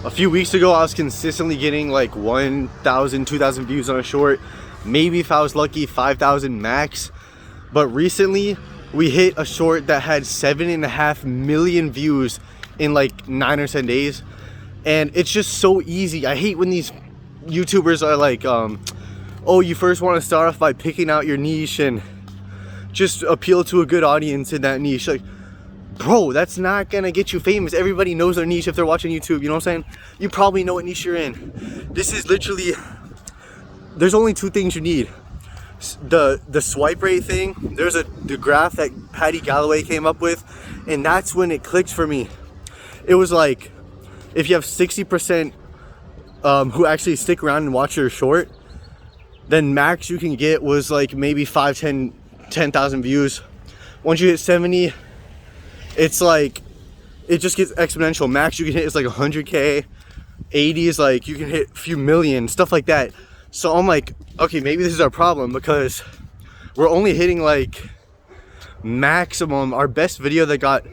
A few weeks ago, I was consistently getting like 1,000, 2,000 views on a short. Maybe if I was lucky, 5,000 max. But recently, we hit a short that had 7.5 million views in like 9 or 10 days. And it's just so easy. I hate when these YouTubers are like, oh, you first want to start off by picking out your niche and just appeal to a good audience in that niche. Like, bro, that's not gonna get you famous. Everybody knows their niche if they're watching YouTube, you know what I'm saying? You probably know what niche you're in. This is literally, there's only two things you need. The swipe rate thing, there's the graph that Patty Galloway came up with, and that's when it clicked for me. It was like, if you have 60% who actually stick around and watch your short, then max you can get was like maybe 10,000 views. Once you hit 70, it's like, it just gets exponential. Max you can hit is like 100K. 80 is like, you can hit a few million, stuff like that. So I'm like, okay, maybe this is our problem, because we're only hitting like maximum. Our best video that got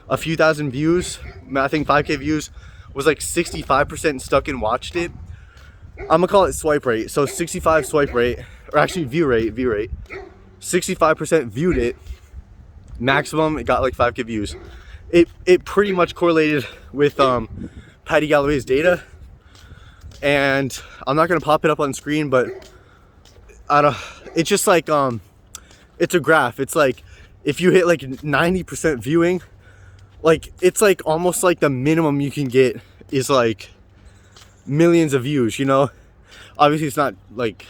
a few thousand views, I think 5K views, was like 65% stuck and watched it. I'm gonna call it swipe rate. So 65 swipe rate, or actually view rate. 65% viewed it. Maximum, it got like 5K views. It pretty much correlated with Patty Galloway's data. And I'm not gonna pop it up on screen, but it's just like, it's a graph. It's like, if you hit like 90% viewing, like, it's like almost like the minimum you can get is like millions of views, you know? Obviously it's not like,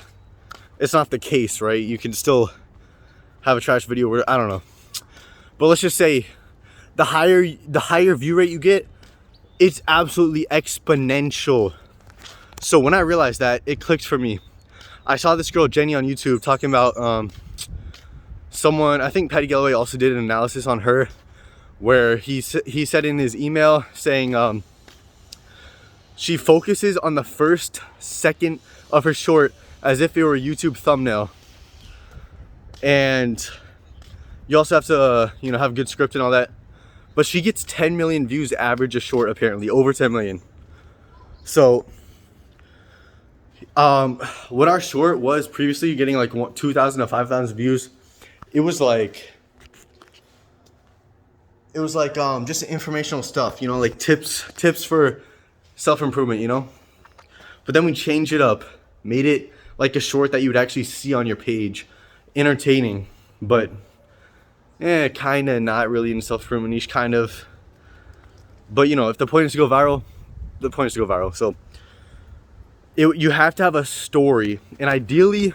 it's not the case, right? You can still have a trash video where, I don't know. But let's just say the higher view rate you get, it's absolutely exponential. So when I realized that, it clicked for me. I saw this girl Jenny on YouTube talking about someone, I think Patty Galloway also did an analysis on her, where he said in his email saying she focuses on the first second of her short as if it were a YouTube thumbnail. And you also have to, you know, have good script and all that. But she gets 10 million views average a short, apparently, over 10 million. So, what our short was previously, getting like 2,000 to 5,000 views, it was like just informational stuff, you know, like tips for self-improvement, you know. But then we changed it up, made it like a short that you would actually see on your page, entertaining, but kind of not really in self-improvement niche, kind of. But you know, if the point is to go viral, the point is to go viral. So you have to have a story, and ideally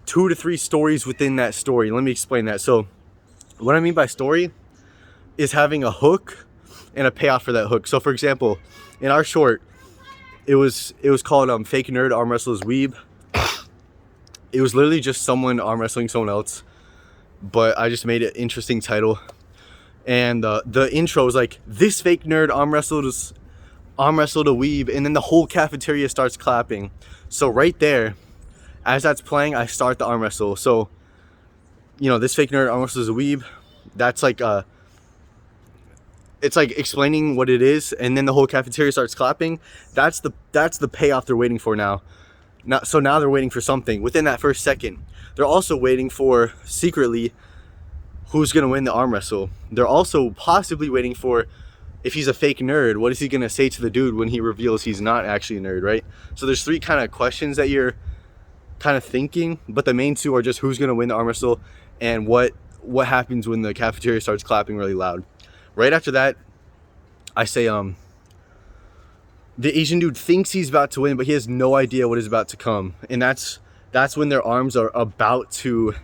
2 to 3 stories within that story. Let me explain that. So what I mean by story is having a hook and a payoff for that hook. So for example, in our short, it was called Fake Nerd Arm Wrestles Weeb. It was literally just someone arm wrestling someone else, but I just made an interesting title. And the intro was like, this fake nerd arm wrestled a weeb, and then the whole cafeteria starts clapping. So right there, as that's playing, I start the arm wrestle. So, you know, this fake nerd arm wrestles a weeb. That's like it's like explaining what it is, and then the whole cafeteria starts clapping. That's the payoff they're waiting for now. So now they're waiting for something within that first second. They're also waiting for, secretly, who's gonna win the arm wrestle. They're also possibly waiting for, if he's a fake nerd, what is he gonna say to the dude when he reveals he's not actually a nerd, right? So there's 3 kind of questions that you're kind of thinking, but the main 2 are just who's gonna win the arm wrestle and what happens when the cafeteria starts clapping really loud. Right after that, I say the Asian dude thinks he's about to win, but he has no idea what is about to come, and that's when their arms are about to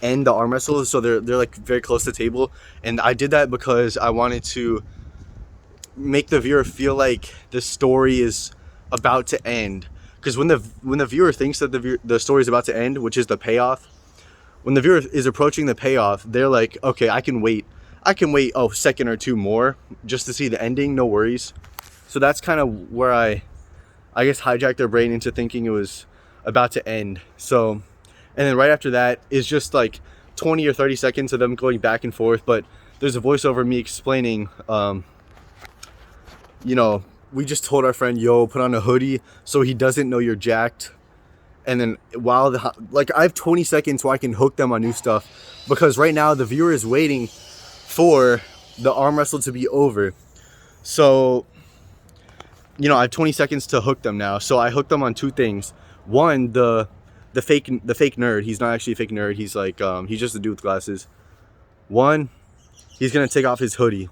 end the arm wrestle. So they're like very close to the table, and I did that because I wanted to make the viewer feel like the story is about to end. Because when the viewer thinks that the story is about to end, which is the payoff, when the viewer is approaching the payoff, they're like, okay, I can wait a second or 2 more just to see the ending, no worries. So that's kind of where I guess hijacked their brain into thinking it was about to end. So, and then right after that is just like 20 or 30 seconds of them going back and forth, but there's a voiceover of me explaining you know, we just told our friend, yo, put on a hoodie so he doesn't know you're jacked. And then while I have 20 seconds so I can hook them on new stuff, because right now the viewer is waiting for the arm wrestle to be over. So, I have 20 seconds to hook them now. So I hooked them on two things. One, the fake nerd. He's not actually a fake nerd. He's like, he's just a dude with glasses. One, he's gonna take off his hoodie.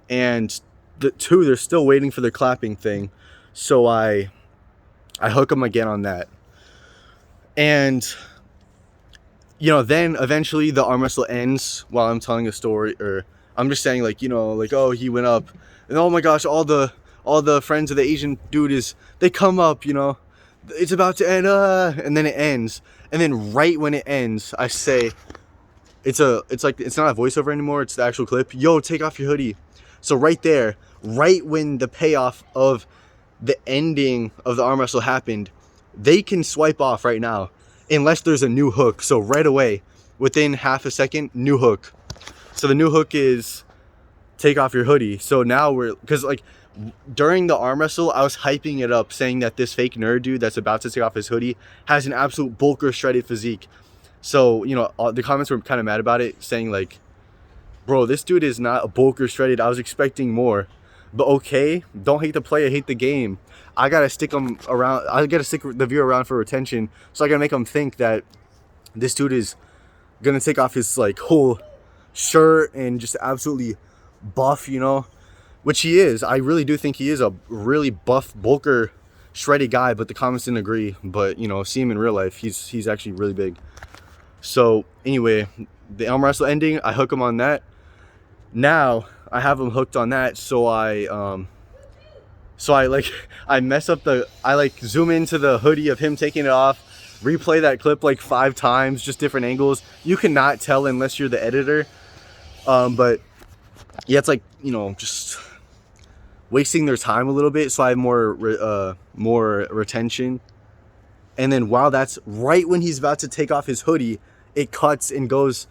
And the two, they're still waiting for the clapping thing. So I hook him again on that. And, then eventually the arm wrestle ends while I'm telling a story, or I'm just saying oh, he went up, and oh my gosh, all the friends of the Asian dude they come up, it's about to end, and then it ends. And then right when it ends, I say, it's not a voiceover anymore, it's the actual clip. Yo, take off your hoodie. So right there, right when the payoff of the ending of the arm wrestle happened, they can swipe off right now unless there's a new hook. So right away, within half a second, new hook. So the new hook is take off your hoodie. So now because during the arm wrestle, I was hyping it up, saying that this fake nerd dude that's about to take off his hoodie has an absolute bulker shredded physique. So, the comments were kind of mad about it, saying bro, this dude is not a bulker shredded. I was expecting more. But okay, don't hate the player, hate the game. I gotta stick them around. I gotta stick the viewer around for retention. So I gotta make them think that this dude is gonna take off his whole shirt and just absolutely buff, which he is. I really do think he is a really buff, bulker, shredded guy. But the comments didn't agree. But see him in real life, he's actually really big. So anyway, the arm wrestle ending, I hook him on that. Now I have him hooked on that, so I mess up I zoom into the hoodie of him taking it off, replay that clip 5 times, just different angles. You cannot tell unless you're the editor. But yeah, it's just wasting their time a little bit, so I have more retention. And then while that's right when he's about to take off his hoodie, it cuts and goes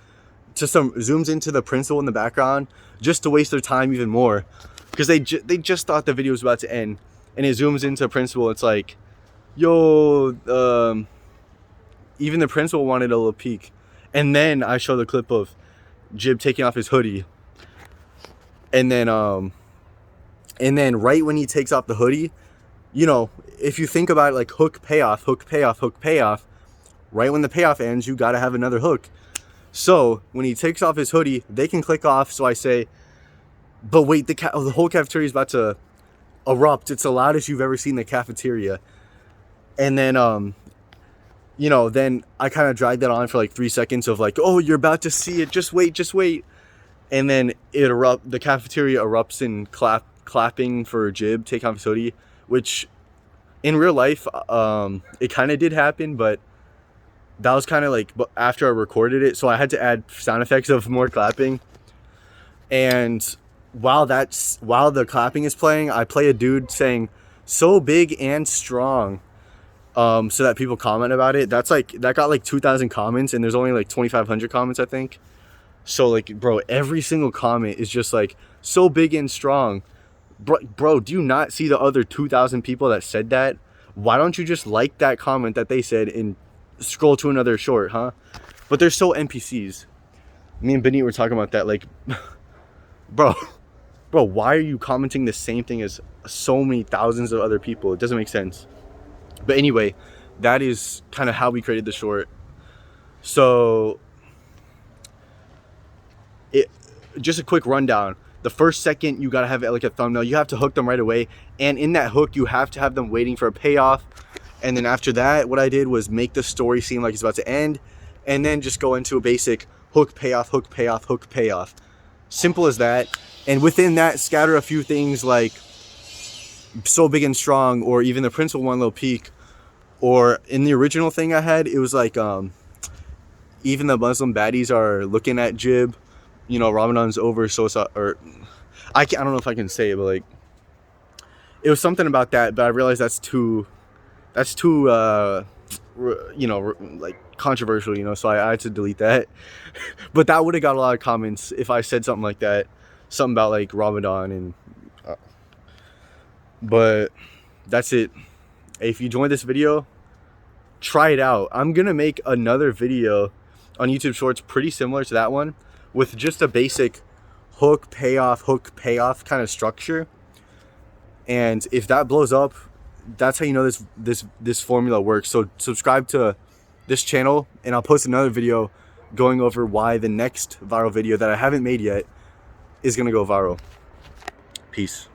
to zooms into the principal in the background, just to waste their time even more, because they just thought the video was about to end, and it zooms into principal. It's like, yo, even the principal wanted a little peek. And then I show the clip of Jib taking off his hoodie, and then right when he takes off the hoodie, if you think about it, hook, payoff, hook, payoff, hook, payoff, right when the payoff ends, you got to have another hook. So when he takes off his hoodie, they can click off. So I say, but wait, the whole cafeteria is about to erupt. It's the loudest you've ever seen the cafeteria. And then, then I kind of drag that on for 3 seconds of oh, you're about to see it. Just wait. And then the cafeteria erupts in clapping for Jib taking off his hoodie, which in real life, it kind of did happen, but that was kind of after I recorded it, so I had to add sound effects of more clapping. And while the clapping is playing, I play a dude saying "so big and strong," so that people comment about it. That got 2,000 comments, and there's only 2,500 comments, I think. So bro, every single comment is just "so big and strong." Bro, do you not see the other 2,000 people that said that? Why don't you just like that comment that they said and scroll to another short, huh? But they're so NPCs. Me and Benny were talking about that, bro, why are you commenting the same thing as so many thousands of other people? It doesn't make sense. But anyway, that is kind of how we created the short. So just a quick rundown. The first second, you gotta have a thumbnail. You have to hook them right away, and in that hook, you have to have them waiting for a payoff. And then after that, what I did was make the story seem like it's about to end, and then just go into a basic hook, payoff, hook, payoff, hook, payoff. Simple as that. And within that, scatter a few things so big and strong, or even the principal one little peek. Or in the original thing I had, it was even the Muslim baddies are looking at Jib. Ramadan's over, so it's I don't know if I can say it, but it was something about that. But I realized that's too controversial, so I had to delete that. But that would have got a lot of comments if I said something like that, something about Ramadan, and But that's it. If you enjoyed this video, try it out. I'm gonna make another video on YouTube Shorts pretty similar to that one, with just a basic hook payoff kind of structure. And if that blows up, that's how you know this formula works. So subscribe to this channel, and I'll post another video going over why the next viral video that I haven't made yet is gonna go viral. Peace.